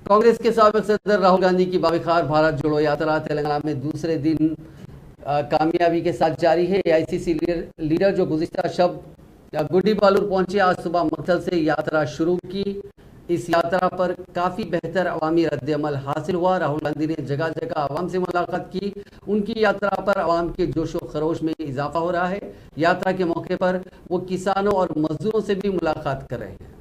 कांग्रेस के साबिक सदर राहुल गांधी की बाविखार भारत जोड़ो यात्रा तेलंगाना में दूसरे दिन कामयाबी के साथ जारी है। एआईसीसी लीडर जो गुज़िश्ता शब गुड्डी बालूर पहुंचे, आज सुबह मक्तल से यात्रा शुरू की। इस यात्रा पर काफ़ी बेहतर अवामी रद्द-ए-अमल हासिल हुआ। राहुल गांधी ने जगह जगह आवाम से मुलाकात की। उनकी यात्रा पर आवाम के जोशो खरोश में इजाफा हो रहा है। यात्रा के मौके पर वो किसानों और मजदूरों से भी मुलाकात कर रहे हैं।